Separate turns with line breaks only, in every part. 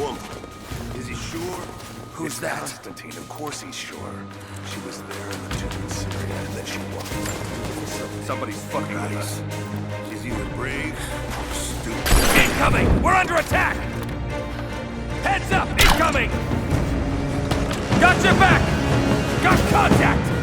woman. Is he sure?
Who's
It's
that?
Constantine, of course he's sure. She was there in the tomb in Syria, and then she walked.
Somebody's fucking with us.
Is he with brave or stupid?
Incoming! We're under attack! Heads up! Incoming! Got your back! Got contact!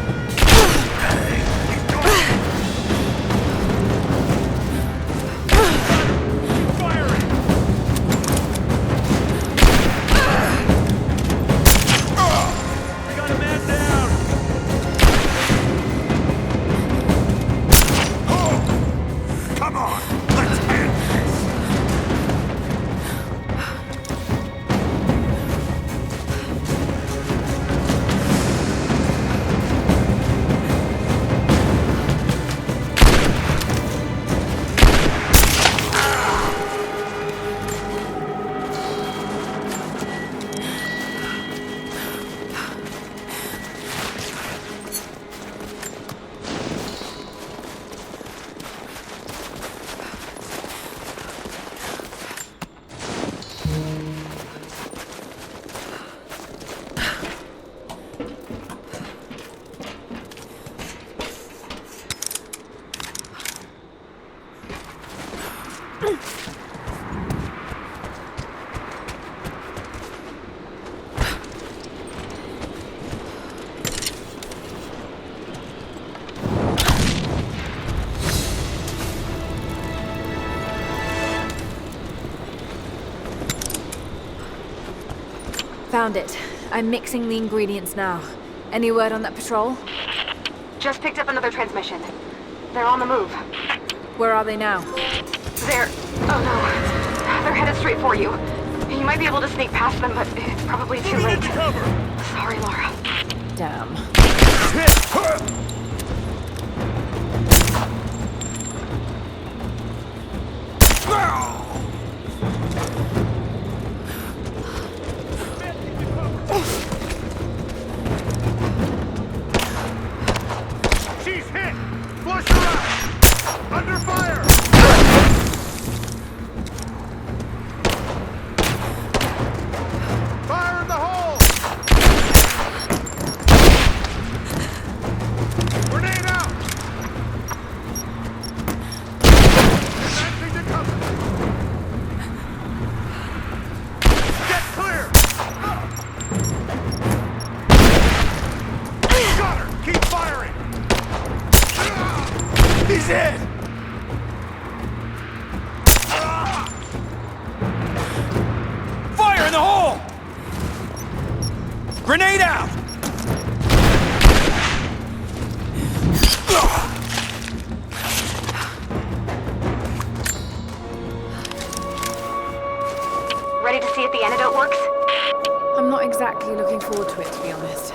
Found it. I'm mixing the ingredients now. Any word on that patrol?
Just picked up another transmission. They're on the move.
Where are they now?
They're... oh no. They're headed straight for you. You might be able to sneak past them, but it's probably too late. Sorry, Laura.
Damn.
She's hit! Flush her out! Under fire! Fire in the hole! Grenade out! Advancing to cover! Get clear! Got her! Keep firing!
He's in! Fire in the hole! Grenade out!
Ready to see if the antidote works?
I'm not exactly looking forward to it, to be honest.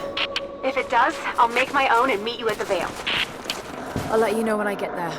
If it does, I'll make my own and meet you at the Vale.
I'll let you know when I get there.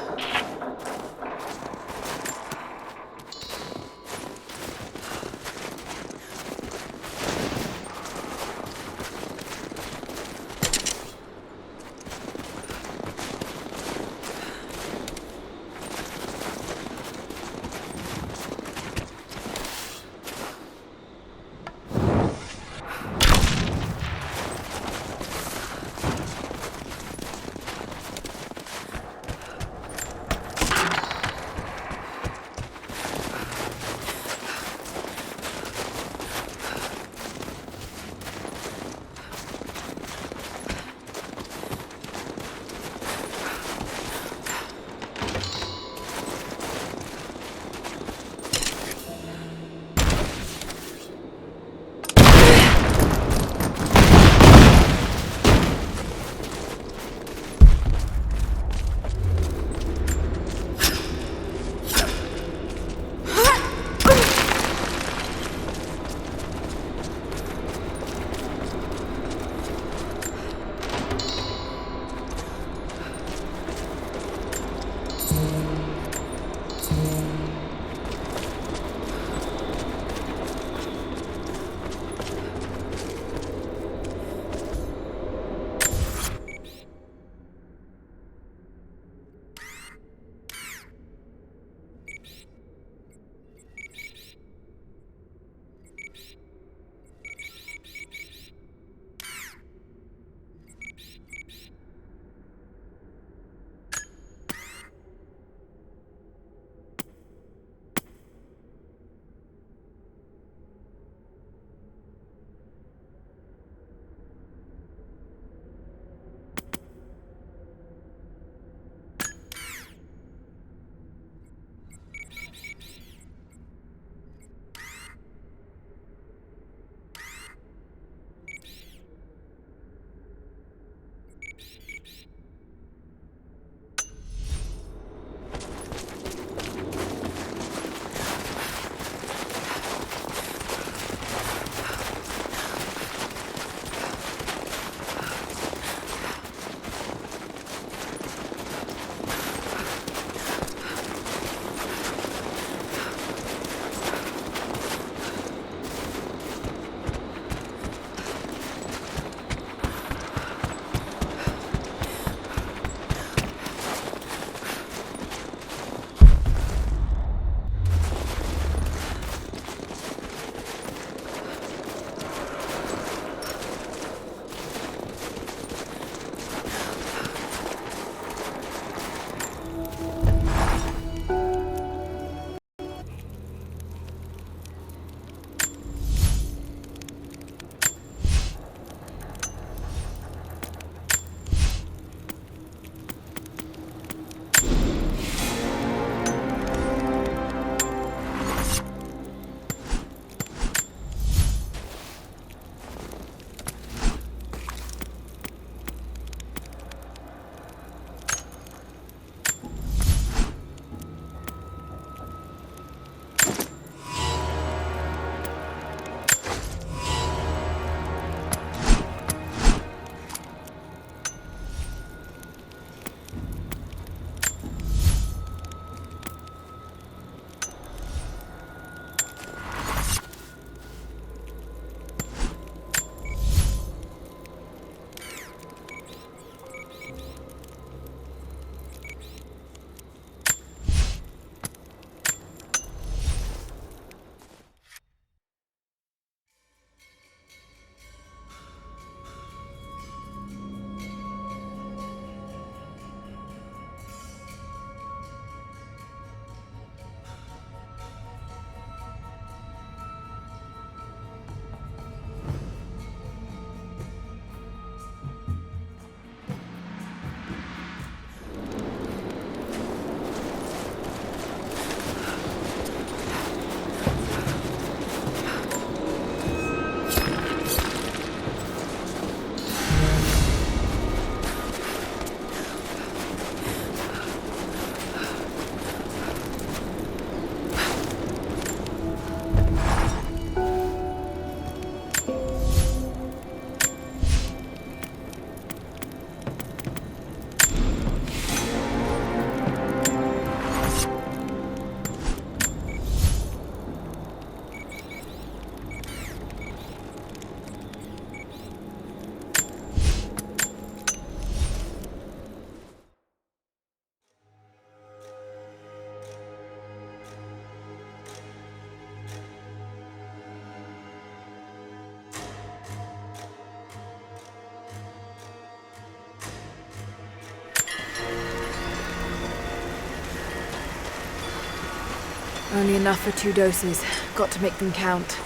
Only enough for 2 doses. Got to make them count.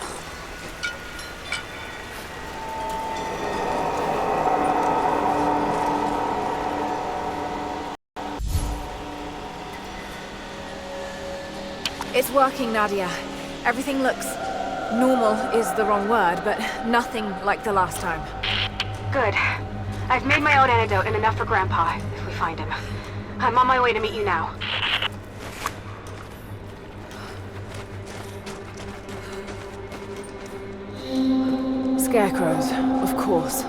It's working, Nadia. Everything looks... normal is the wrong word, but nothing like the last time.
Good. I've made my own antidote and enough for Grandpa, if we find him. I'm on my way to meet you now.
Scarecrows, of course.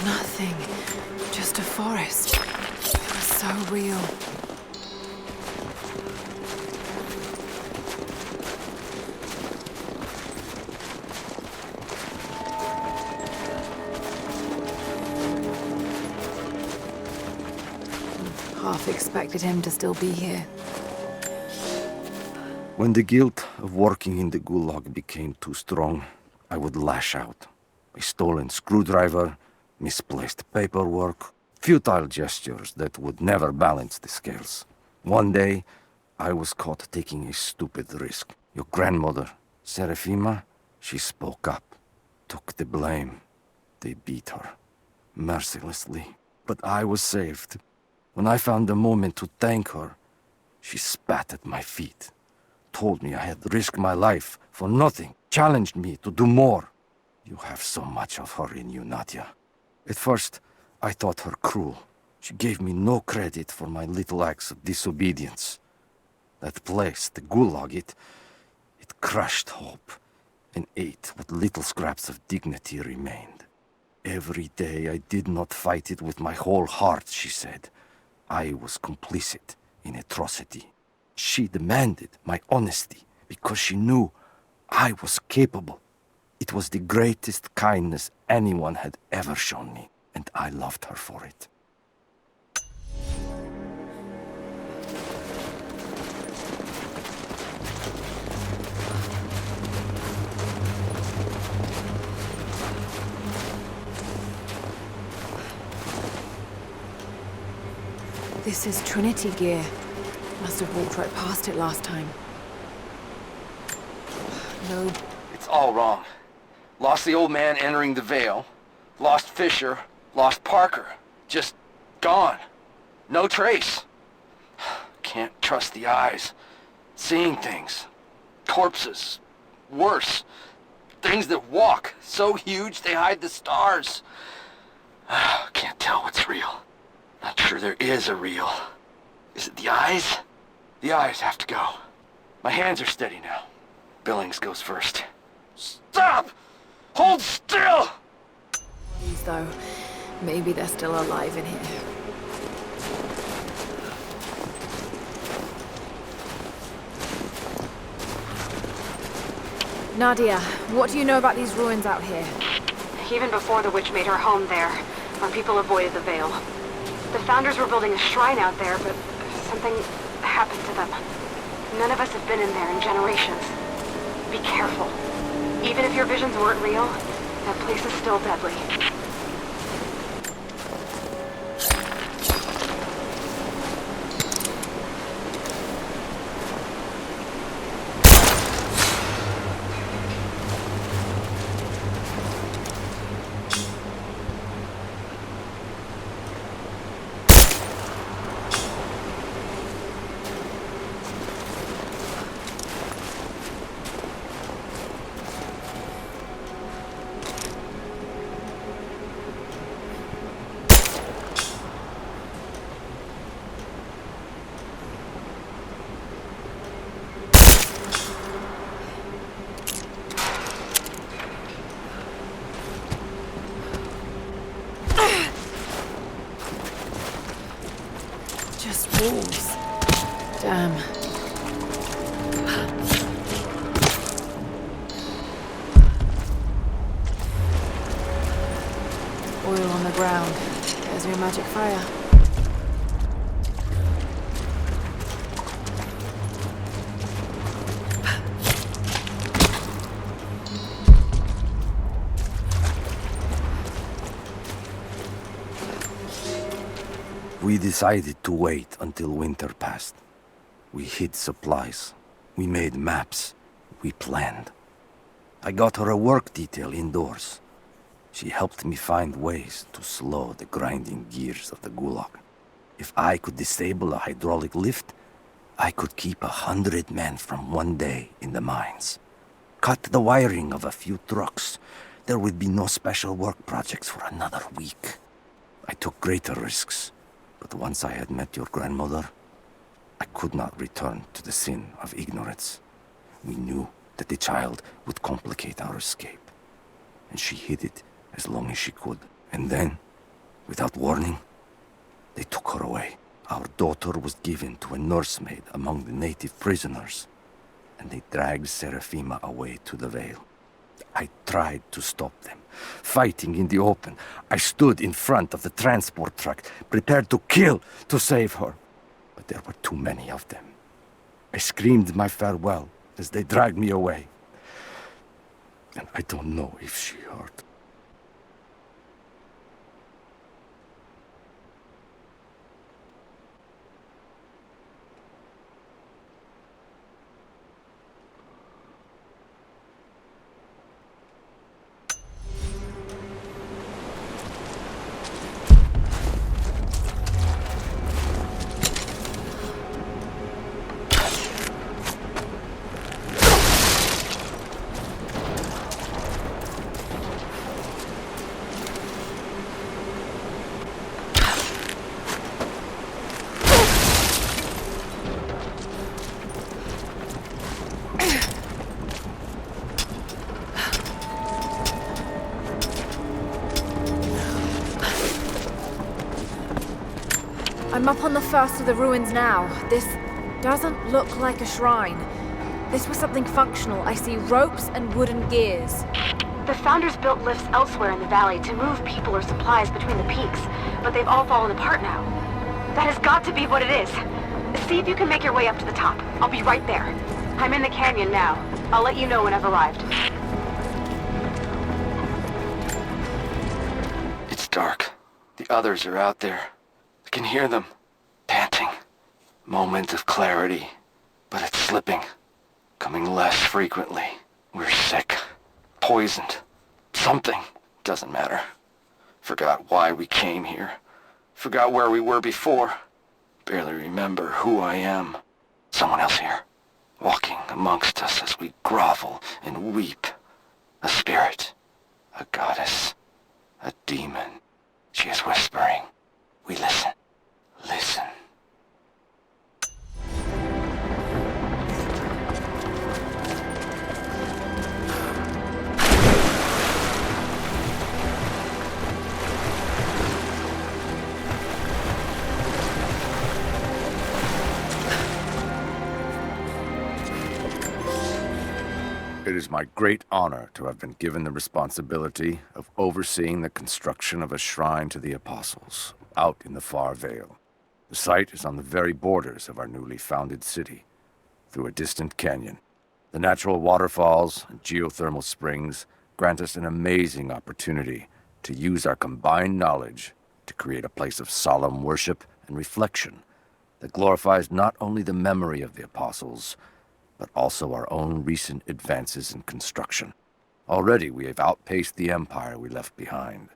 Nothing. Just a forest. It was so real. Half expected him to still be here.
When the guilt of working in the gulag became too strong, I would lash out. A stolen screwdriver, misplaced paperwork, futile gestures that would never balance the scales. One day, I was caught taking a stupid risk. Your grandmother, Serafima, she spoke up, took the blame. They beat her, mercilessly. But I was saved. When I found the moment to thank her, she spat at my feet, told me I had risked my life for nothing, challenged me to do more. You have so much of her in you, Nadia. At first, I thought her cruel. She gave me no credit for my little acts of disobedience. That place, the gulag, it crushed hope and ate what little scraps of dignity remained. Every day I did not fight it with my whole heart, she said. I was complicit in atrocity. She demanded my honesty because she knew I was capable. It was the greatest kindness anyone had ever shown me, and I loved her for it.
This is Trinity gear. Must have walked right past it last time. No.
It's all wrong. Lost the old man entering the Vale. Lost Fisher. Lost Parker. Just gone. No trace. Can't trust the eyes. Seeing things. Corpses. Worse. Things that walk. So huge they hide the stars. Can't tell what's real. Not sure there is a real. Is it the eyes? The eyes have to go. My hands are steady now. Billings goes first. Stop! Hold still!
Please, though. Maybe they're still alive in here. Nadia, what do you know about these ruins out here?
Even before the witch made her home there, our people avoided the Vale. The Founders were building a shrine out there, but something happened to them. None of us have been in there in generations. Be careful. Even if your visions weren't real, that place is still deadly.
Just walls. Damn. Oil on the ground. There's your magic fire.
We decided to wait until winter passed. We hid supplies. We made maps. We planned. I got her a work detail indoors. She helped me find ways to slow the grinding gears of the Gulag. If I could disable a hydraulic lift, I could keep 100 men from one day in the mines. Cut the wiring of a few trucks. There would be no special work projects for another week. I took greater risks, but once I had met your grandmother, I could not return to the sin of ignorance. We knew that the child would complicate our escape, and she hid it as long as she could. And then, without warning, they took her away. Our daughter was given to a nursemaid among the native prisoners, and they dragged Seraphima away to the Vale. I tried to stop them, fighting in the open. I stood in front of the transport truck, prepared to kill to save her. But there were too many of them. I screamed my farewell as they dragged me away. And I don't know if she heard.
I'm up on the first of the ruins now. This doesn't look like a shrine. This was something functional. I see ropes and wooden gears.
The Founders built lifts elsewhere in the valley to move people or supplies between the peaks, but they've all fallen apart now. That has got to be what it is. See if you can make your way up to the top. I'll be right there. I'm in the canyon now. I'll let you know when I've arrived.
It's dark. The others are out there. I can hear them, panting. Moment of clarity, but it's slipping. Coming less frequently. We're sick. Poisoned. Something. Doesn't matter. Forgot why we came here. Forgot where we were before. Barely remember who I am. Someone else here. Walking amongst us as we grovel and weep. A spirit. A goddess. A demon. She is whispering. We listen. Listen.
It is my great honor to have been given the responsibility of overseeing the construction of a shrine to the Apostles out in the far Vale. The site is on the very borders of our newly founded city, through a distant canyon. The natural waterfalls and geothermal springs grant us an amazing opportunity to use our combined knowledge to create a place of solemn worship and reflection that glorifies not only the memory of the Apostles, but also our own recent advances in construction. Already we have outpaced the empire we left behind.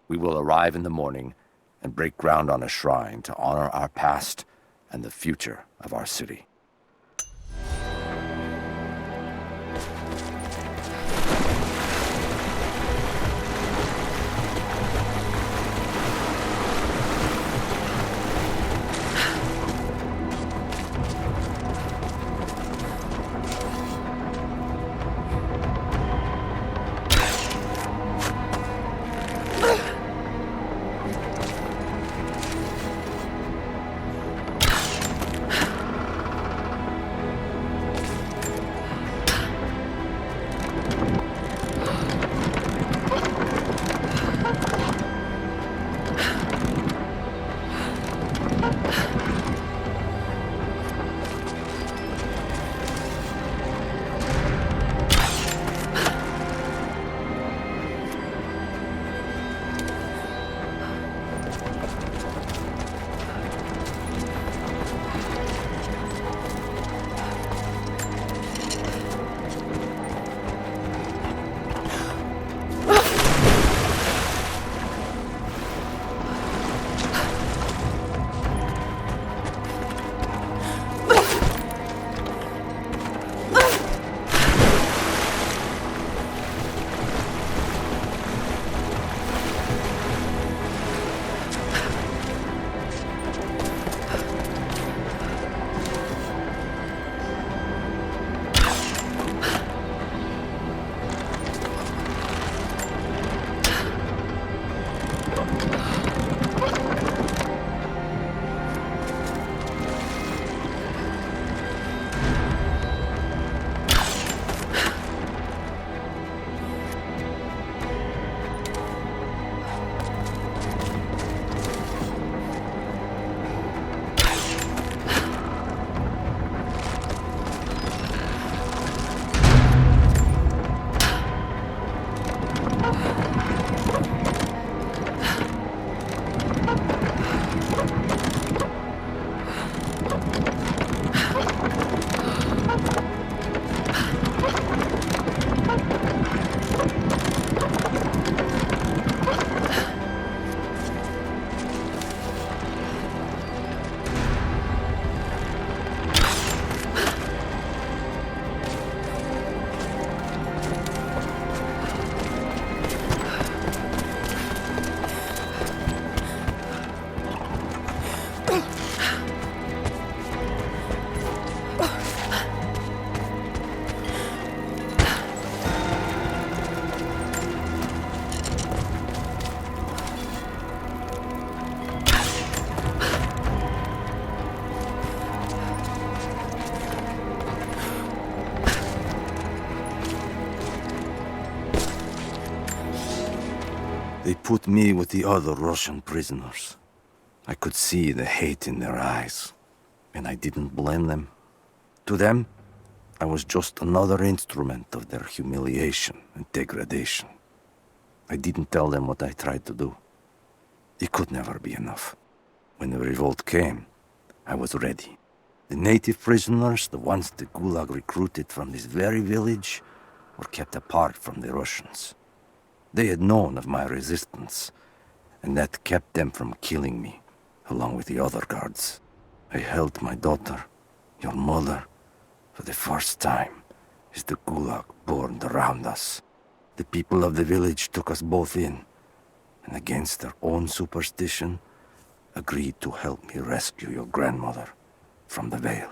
We will arrive in the morning and break ground on a shrine to honor our past and the future of our city. They put me with the other Russian prisoners. I could see the hate in their eyes, and I didn't blame them. To them, I was just another instrument of their humiliation and degradation. I didn't tell them what I tried to do. It could never be enough. When the revolt came, I was ready. The native prisoners, the ones the Gulag recruited from this very village, were kept apart from the Russians. They had known of my resistance, and that kept them from killing me, along with the other guards. I held my daughter, your mother, for the first time, as the Gulag burned around us. The people of the village took us both in, and against their own superstition, agreed to help me rescue your grandmother from the Vale.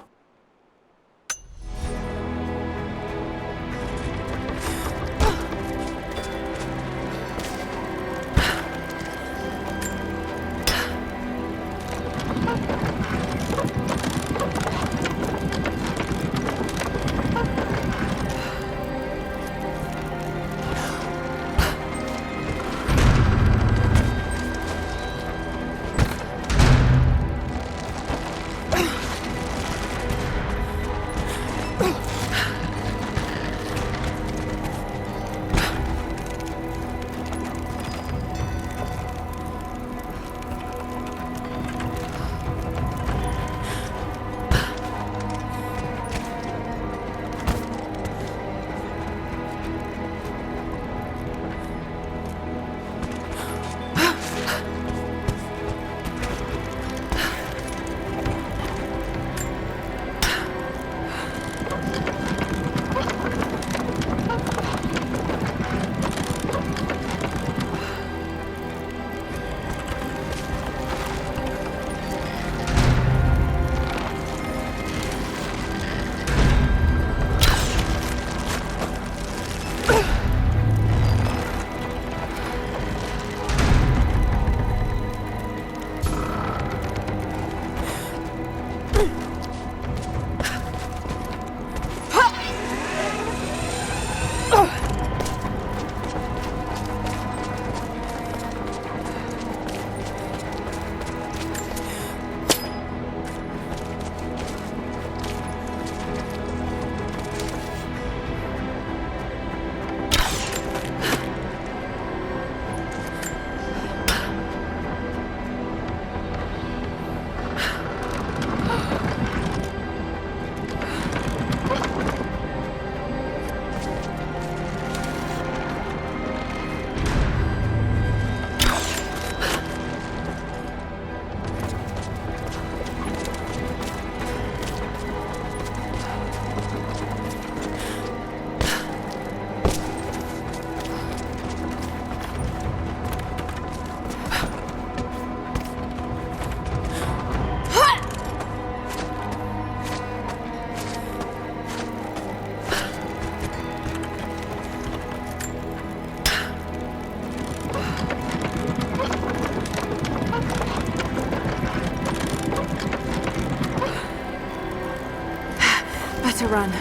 To run.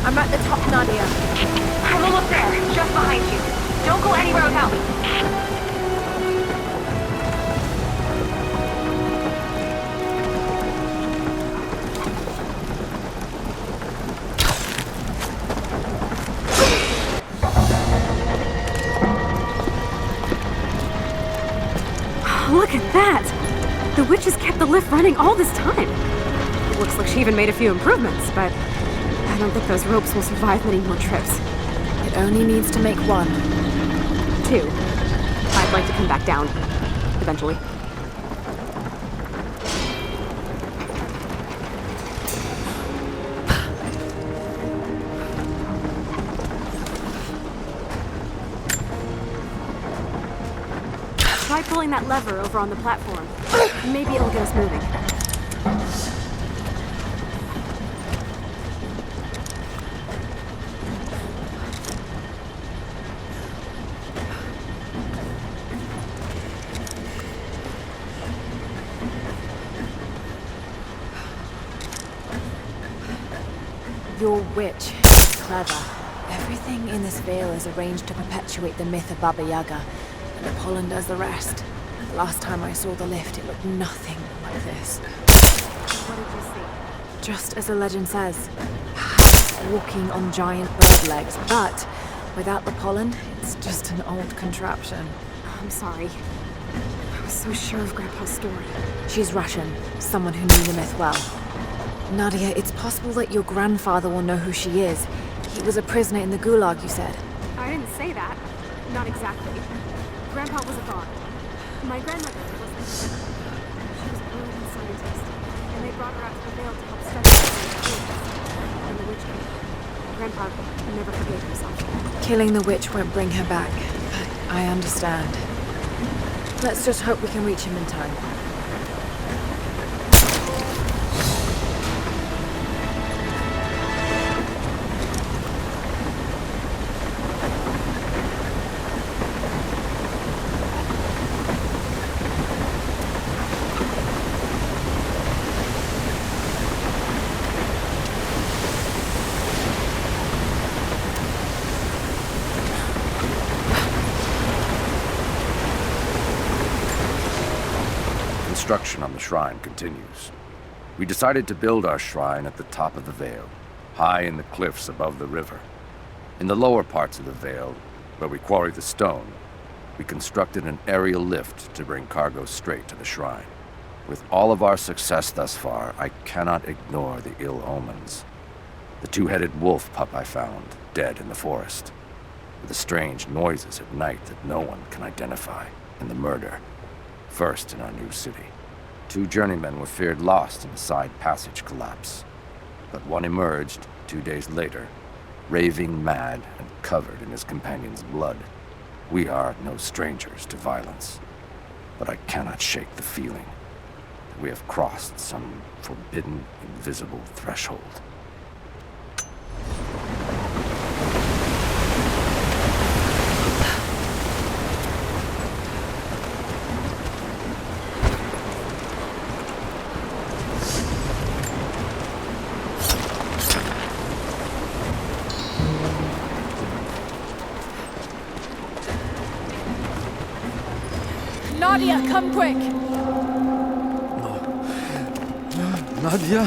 I'm at the top, Nadia.
I'm almost there, just behind you. Don't go anywhere without me.
Look at that! The
witch has kept the lift running all this time. It looks like she even made a few improvements, but I don't think those ropes will survive many more trips.
It only needs to make one.
2. I'd like to come back down. Eventually. Try pulling that lever over on the platform. Maybe it'll get us moving.
Your witch is clever. Everything in this vale is arranged to perpetuate the myth of Baba Yaga, and Apollon does the rest. The last time I saw the lift, it looked nothing like this.
What did you see?
Just as the legend says, perhaps walking on giant bird legs, but without the pollen, it's just an old contraption.
I'm sorry. I was so sure of Grandpa's story.
She's Russian, someone who knew the myth well. Nadia, it's possible that your grandfather will know who she is. He was a prisoner in the Gulag, you said.
I didn't say that. Not exactly. Grandpa was a thought. My grandmother was a... She was a brilliant scientist, and they brought her out to the Vale to help study the and the witch came. Grandpa never forgave himself.
Killing the witch won't bring her back, but I understand. Let's just hope we can reach him in time.
Construction on the shrine continues. We decided to build our shrine at the top of the Vale, high in the cliffs above the river. In the lower parts of the Vale, where we quarry the stone, we constructed an aerial lift to bring cargo straight to the shrine. With all of our success thus far, I cannot ignore the ill omens. The two-headed wolf pup I found, dead in the forest, with the strange noises at night that no one can identify, and the murder, first in our new city. 2 journeymen were feared lost in a side passage collapse, but one emerged 2 days later, raving mad and covered in his companion's blood. We are no strangers to violence, but I cannot shake the feeling that we have crossed some forbidden, invisible threshold.
Nadia, come quick!
Nadia?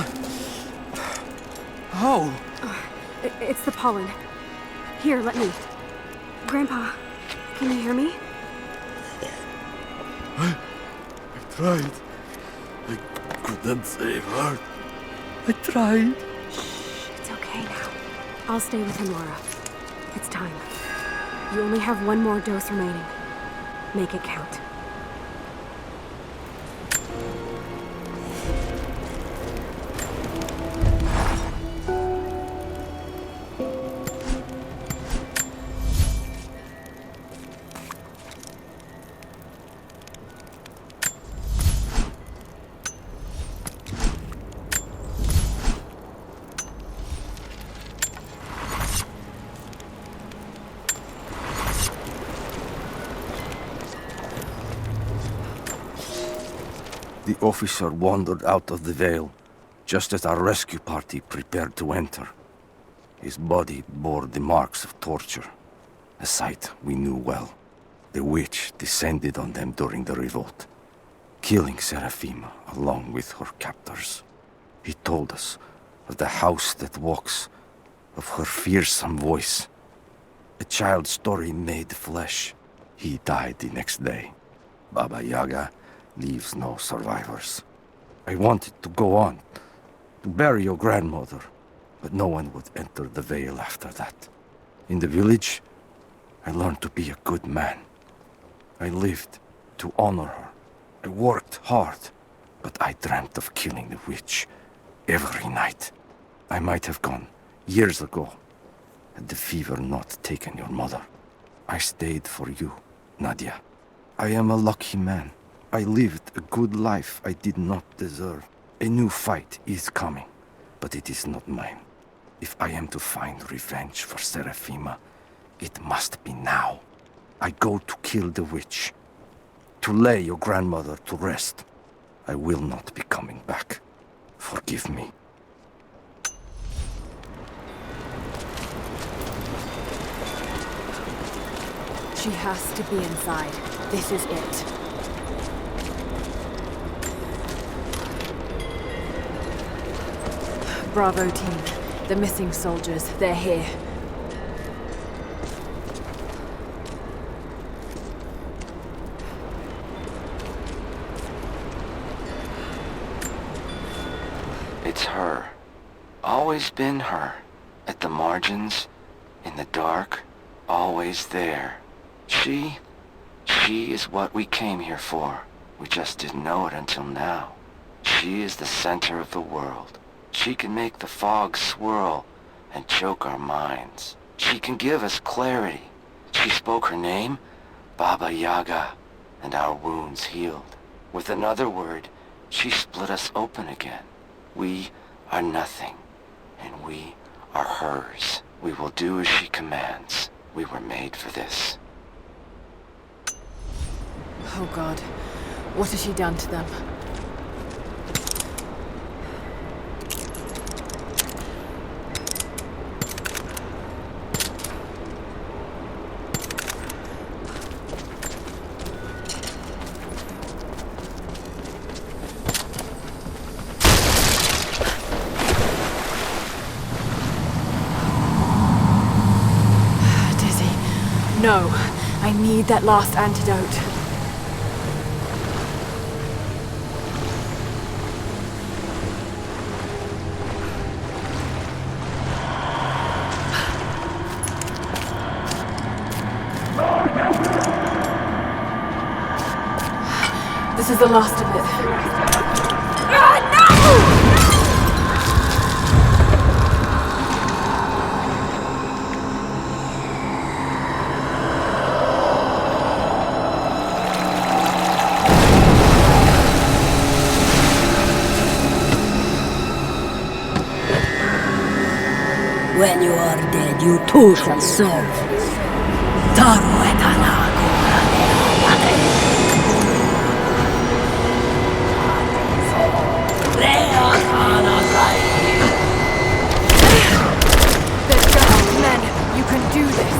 How?
It's the pollen. Here, let me. Grandpa, can you hear me?
I tried. I couldn't save her. I tried.
Shh, it's okay now. I'll stay with him, Laura. It's time. You only have 1 more dose remaining. Make it count.
The officer wandered out of the Vale, just as our rescue party prepared to enter. His body bore the marks of torture, a sight we knew well. The witch descended on them during the revolt, killing Seraphima along with her captors. He told us of the house that walks, of her fearsome voice. A child's story made flesh. He died the next day. Baba Yaga leaves no survivors. I wanted to go on, to bury your grandmother, but no one would enter the Vale after that. In the village, I learned to be a good man. I lived to honor her. I worked hard, but I dreamt of killing the witch every night. I might have gone years ago, had the fever not taken your mother. I stayed for you, Nadia. I am a lucky man. I lived a good life I did not deserve. A new fight is coming, but it is not mine. If I am to find revenge for Seraphima, it must be now. I go to kill the witch, to lay your grandmother to rest. I will not be coming back. Forgive me.
She has to be inside. This is it. Bravo team. The missing soldiers, they're here.
It's her. Always been her. At the margins, in the dark, always there. She is what we came here for. We just didn't know it until now. She is the center of the world. She can make the fog swirl and choke our minds. She can give us clarity. She spoke her name, Baba Yaga, and our wounds healed. With another word, she split us open again. We are nothing, and we are hers. We will do as she commands. We were made for this.
Oh God, what has she done to them? No, I need that last antidote. This is the last of it. No!
When you are dead, you too shall serve. Taru et alago.
There's just men. You can do this.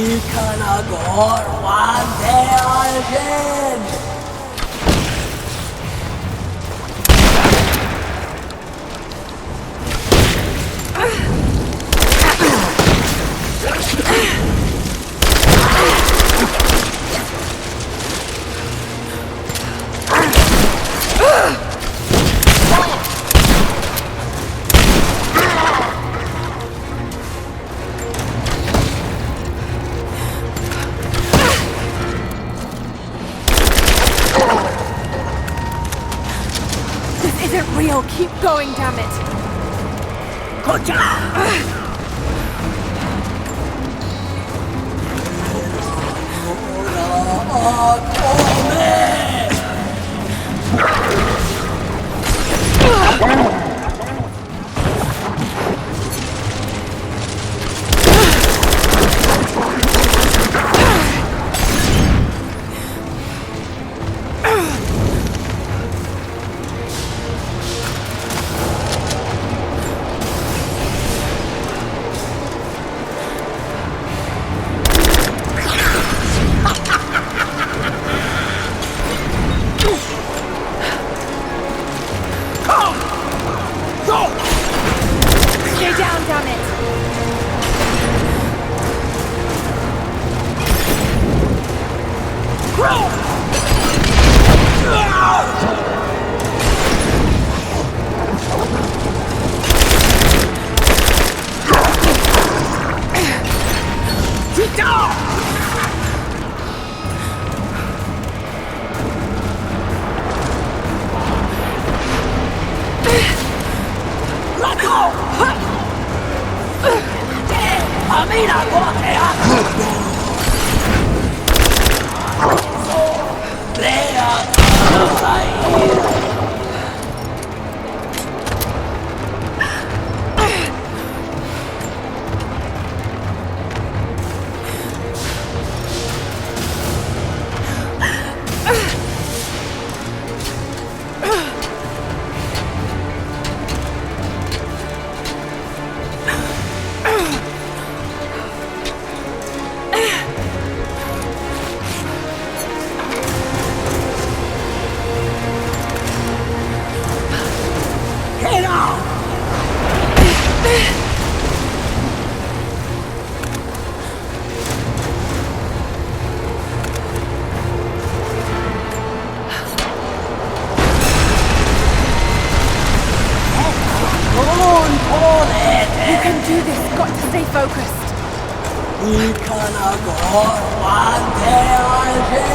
Ikanagor Wante Algen!
Isn't real. Keep going, damn it. Stay down, damn it. You can do this. Got to stay focused.
Ikanagor Wante Algen!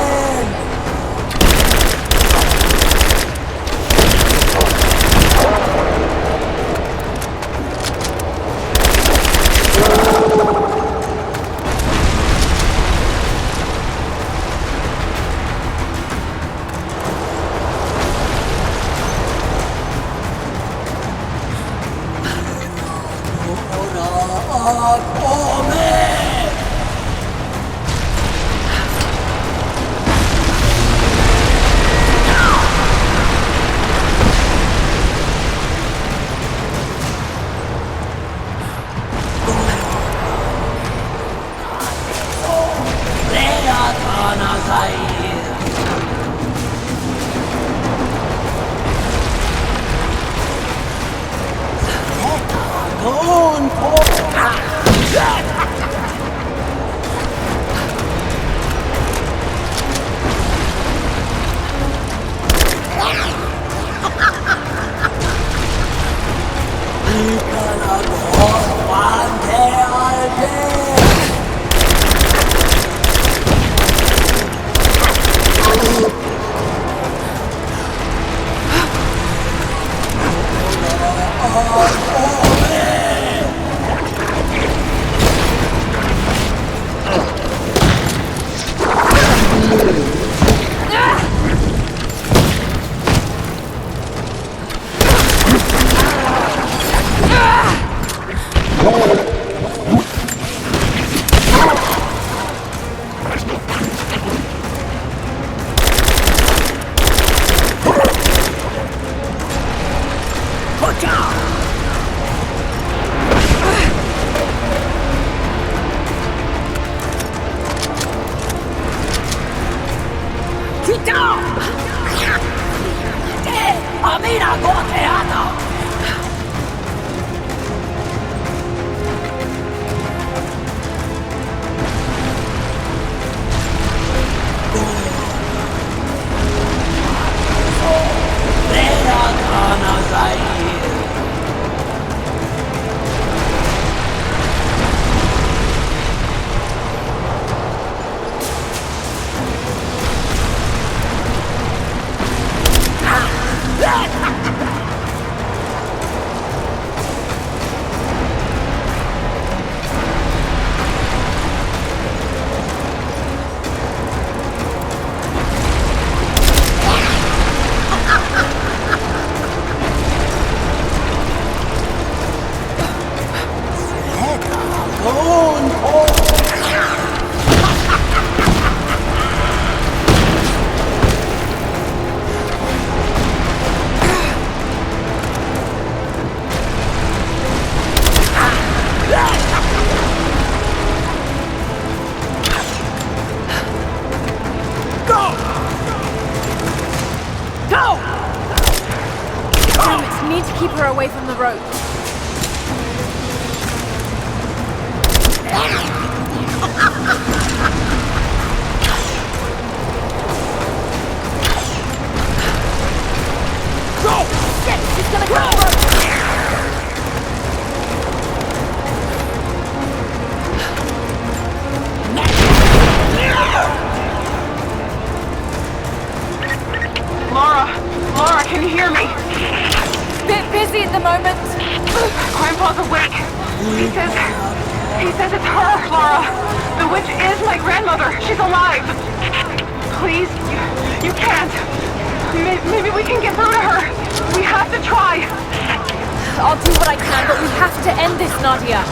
away from the rope. Go! Shit! She's gonna cut the rope!
Laura, can you hear me?
Bit busy at the moment.
Grandpa's awake. He says it's her, Laura. The witch is my grandmother. She's alive. Please, you can't. Maybe we can get through to her. We have to try.
I'll do what I can, but we have to end this, Nadia.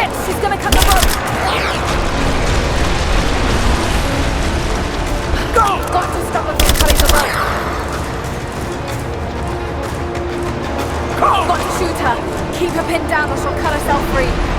shit! She's gonna cut the rope! Go! Got to stop her from cutting the rope! Go! Got to shoot her! Keep her pinned down or she'll cut herself free!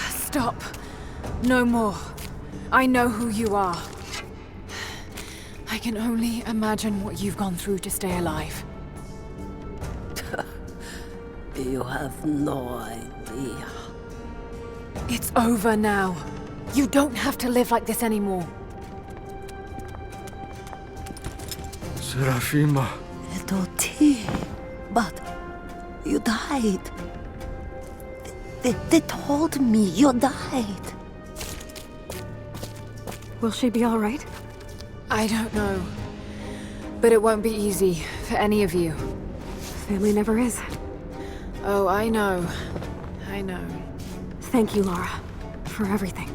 Stop. No more. I know who you are. I can only imagine what you've gone through to stay alive.
You have no idea.
It's over now. You don't have to live like this anymore.
Serafima.
Doti, but you died. They told me you died.
Will she be all right?
I don't know. But it won't be easy for any of you.
Family never is.
Oh, I know. I know.
Thank you, Laura, for everything.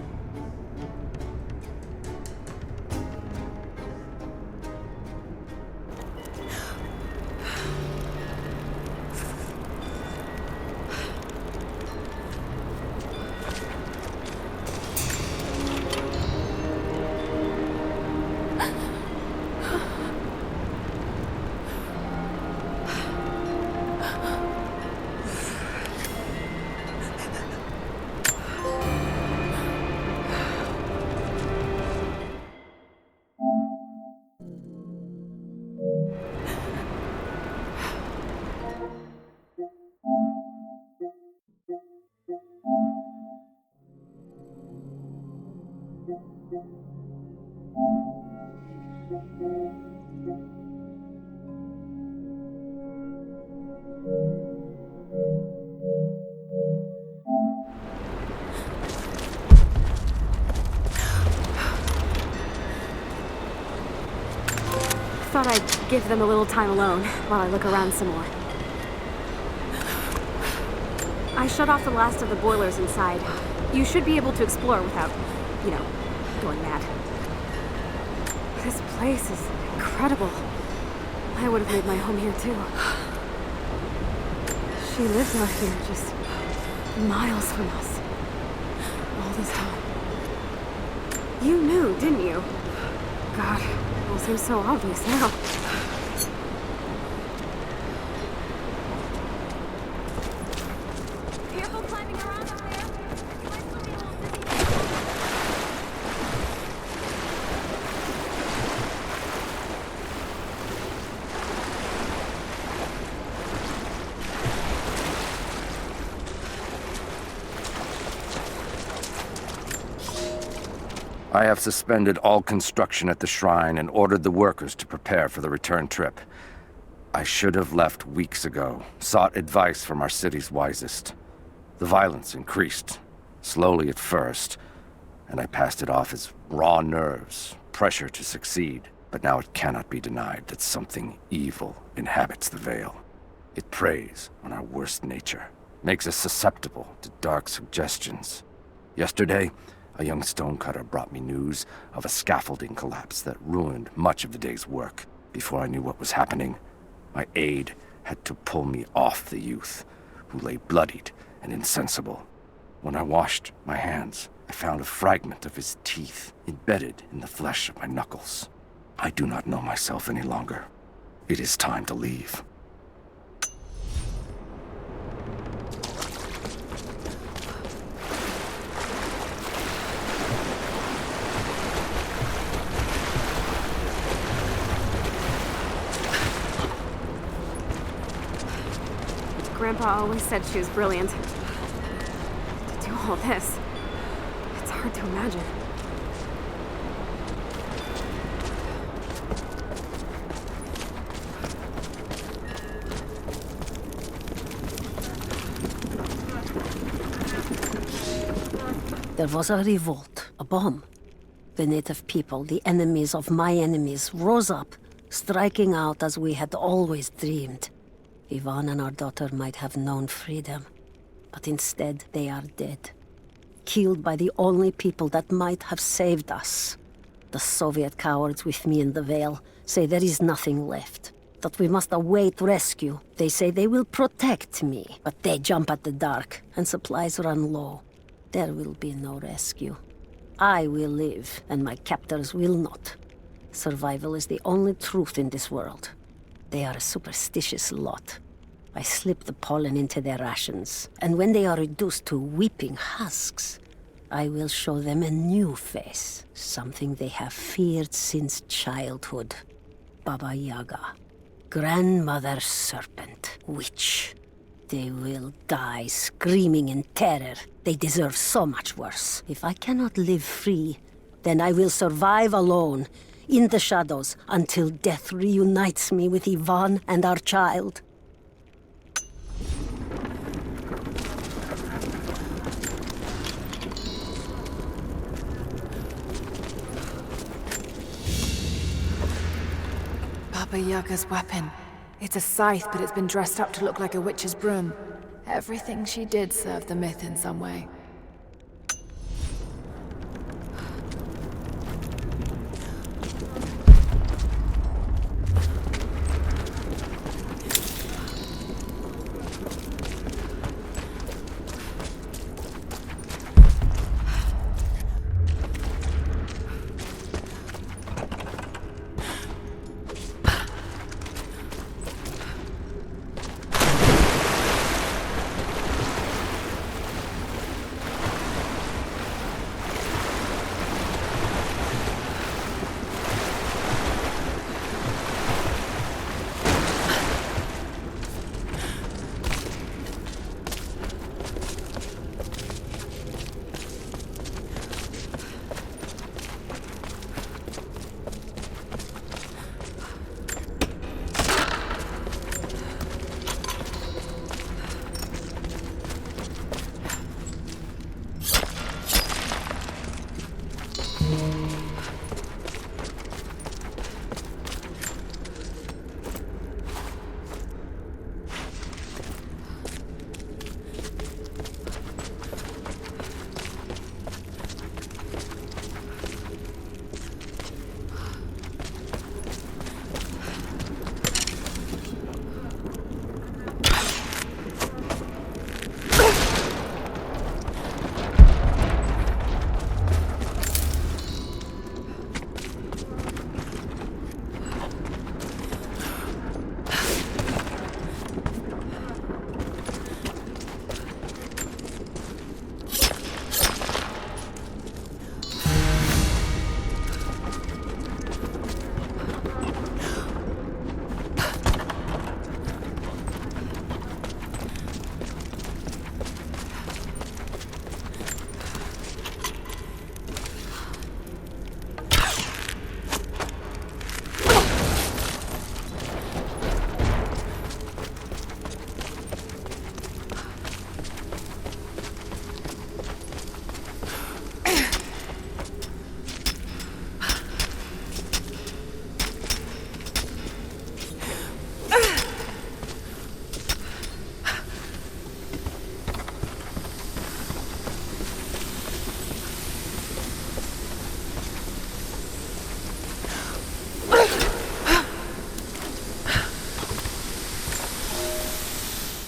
thought I'd give them a little time alone while I look around some more. I shut off the last of the boilers inside. You should be able to explore without, you know, going mad. This place is incredible. I would have made my home here too. She lives out here, just miles from us. All this time. You knew, didn't you? God, it all seems so obvious now. Careful climbing around up there. You might still be a little dizzy.
I have suspended all construction at the shrine and ordered the workers to prepare for the return trip. I should have left weeks ago, sought advice from our city's wisest. The violence increased, slowly at first, and I passed it off as raw nerves, pressure to succeed. But now it cannot be denied that something evil inhabits the Vale. It preys on our worst nature, makes us susceptible to dark suggestions. Yesterday, a young stonecutter brought me news of a scaffolding collapse that ruined much of the day's work. Before I knew what was happening, my aide had to pull me off the youth, who lay bloodied and insensible. When I washed my hands, I found a fragment of his teeth embedded in the flesh of my knuckles. I do not know myself any longer. It is time to leave.
Grandpa always said she was brilliant. To do all this, it's hard to imagine.
There was a revolt, a bomb. The native people, the enemies of my enemies, rose up, striking out as we had always dreamed. Ivan and our daughter might have known freedom, but instead they are dead. Killed by the only people that might have saved us. The Soviet cowards with me in the Vale say there is nothing left, that we must await rescue. They say they will protect me, but they jump at the dark, and supplies run low. There will be no rescue. I will live, and my captors will not. Survival is the only truth in this world. They are a superstitious lot. I slip the pollen into their rations, and when they are reduced to weeping husks, I will show them a new face, something they have feared since childhood. Baba Yaga, grandmother serpent, witch. They will die screaming in terror. They deserve so much worse. If I cannot live free, then I will survive alone, in the shadows, until death reunites me with Ivan and our child.
Baba Yaga's weapon. It's a scythe, but it's been dressed up to look like a witch's broom. Everything she did served the myth in some way.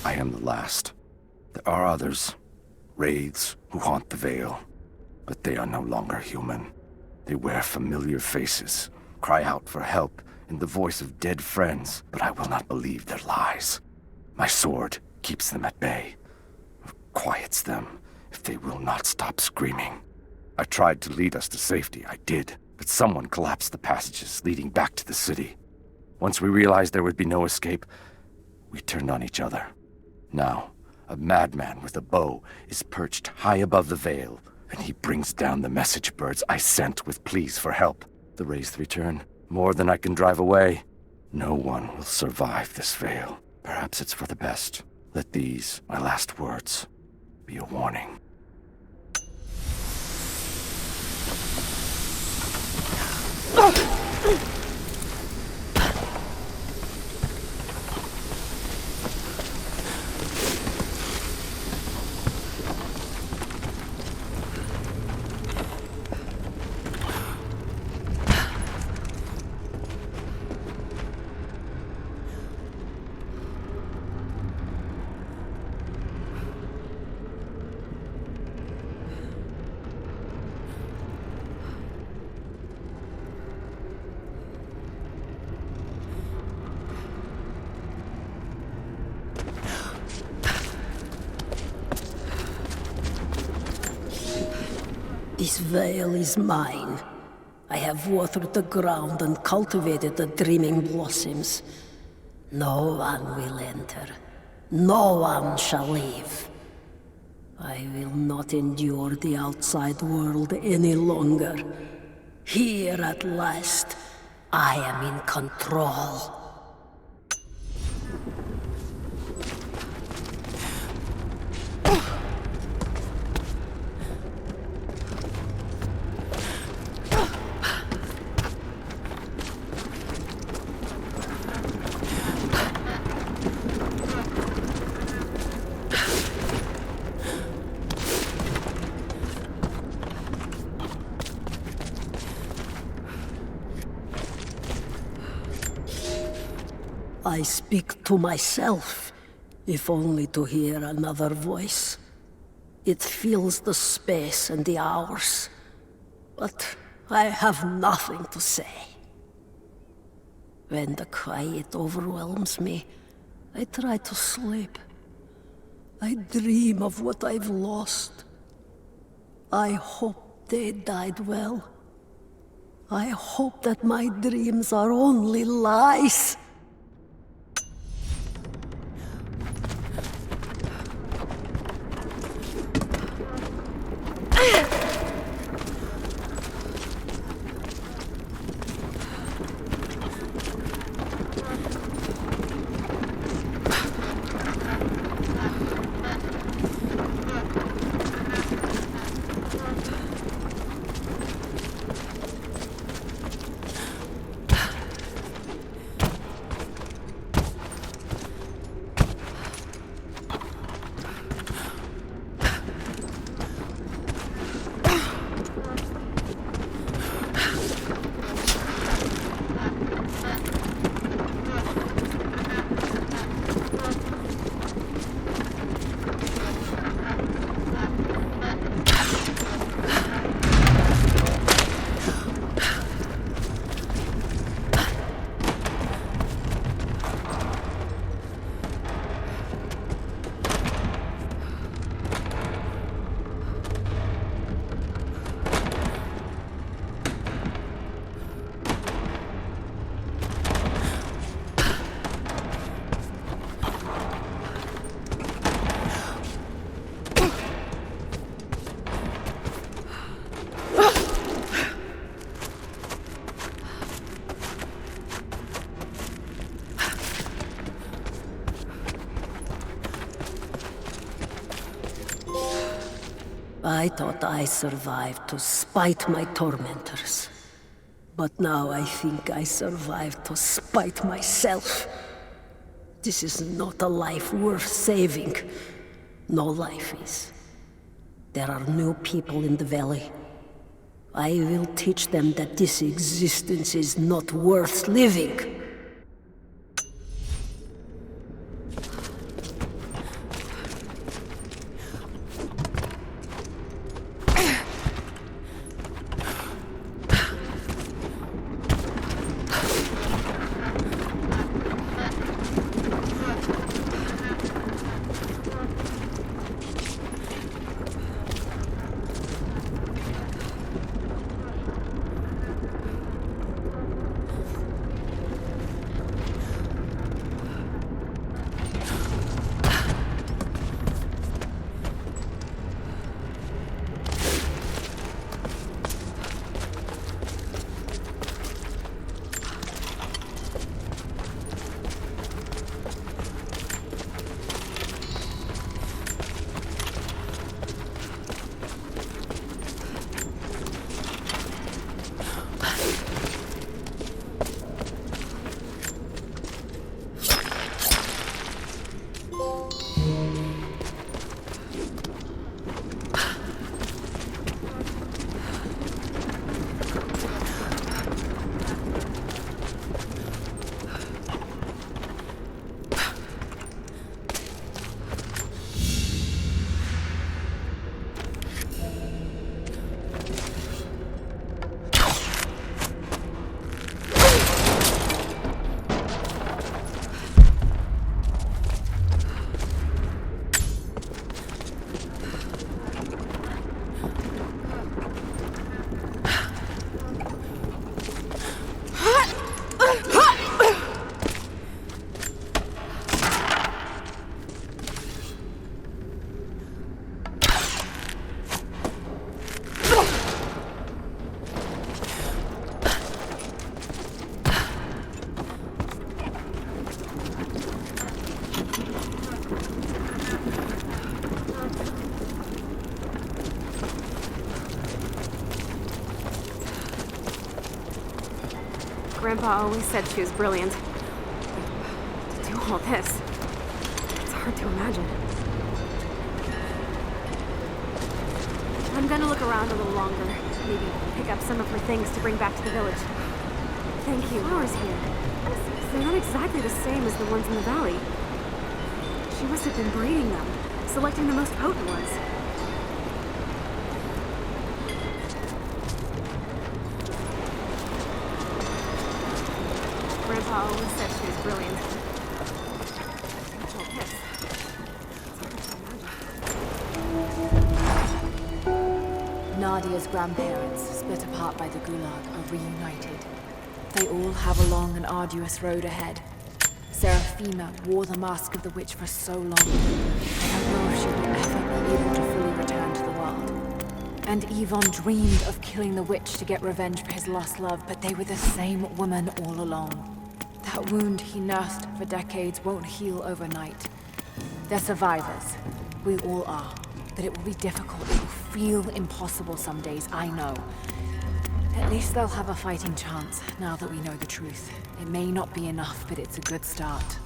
I am the last. There are others, wraiths who haunt the Vale, but they are no longer human. They wear familiar faces, cry out for help in the voice of dead friends, but I will not believe their lies. My sword keeps them at bay, quiets them if they will not stop screaming. I tried to lead us to safety, I did, but someone collapsed the passages leading back to the city. Once we realized there would be no escape, we turned on each other. Now, a madman with a bow is perched high above the Vale, and he brings down the message birds I sent with pleas for help. The wraiths return, more than I can drive away. No one will survive this Vale. Perhaps it's for the best. Let these, my last words, be a warning.
This Vale is mine. I have watered the ground and cultivated the dreaming blossoms. No one will enter. No one shall leave. I will not endure the outside world any longer. Here at last, I am in control. I speak to myself, if only to hear another voice. It fills the space and the hours, but I have nothing to say. When the quiet overwhelms me, I try to sleep. I dream of what I've lost. I hope they died well. I hope that my dreams are only lies. I thought I survived to spite my tormentors. But now I think I survived to spite myself. This is not a life worth saving. No life is. There are new people in the valley. I will teach them that this existence is not worth living.
Grandpa always said she was brilliant. To do all this, it's hard to imagine. I'm gonna look around a little longer. Maybe pick up some of her things to bring back to the village. Thank you. Flowers here. They're not exactly the same as the ones in the valley. She must have been breeding them, selecting the most potent ones. Grandpa always said she was brilliant. Well, this.
Nadia's grandparents, split apart by the Gulag, are reunited. They all have a long and arduous road ahead. Serafima wore the mask of the witch for so long, I don't know if she will ever be able to fully return to the world. And Yvonne dreamed of killing the witch to get revenge for his lost love, but they were the same woman all along. That wound he nursed for decades won't heal overnight. They're survivors. We all are. But it will be difficult. It will feel impossible some days, I know. At least they'll have a fighting chance, now that we know the truth. It may not be enough, but it's a good start.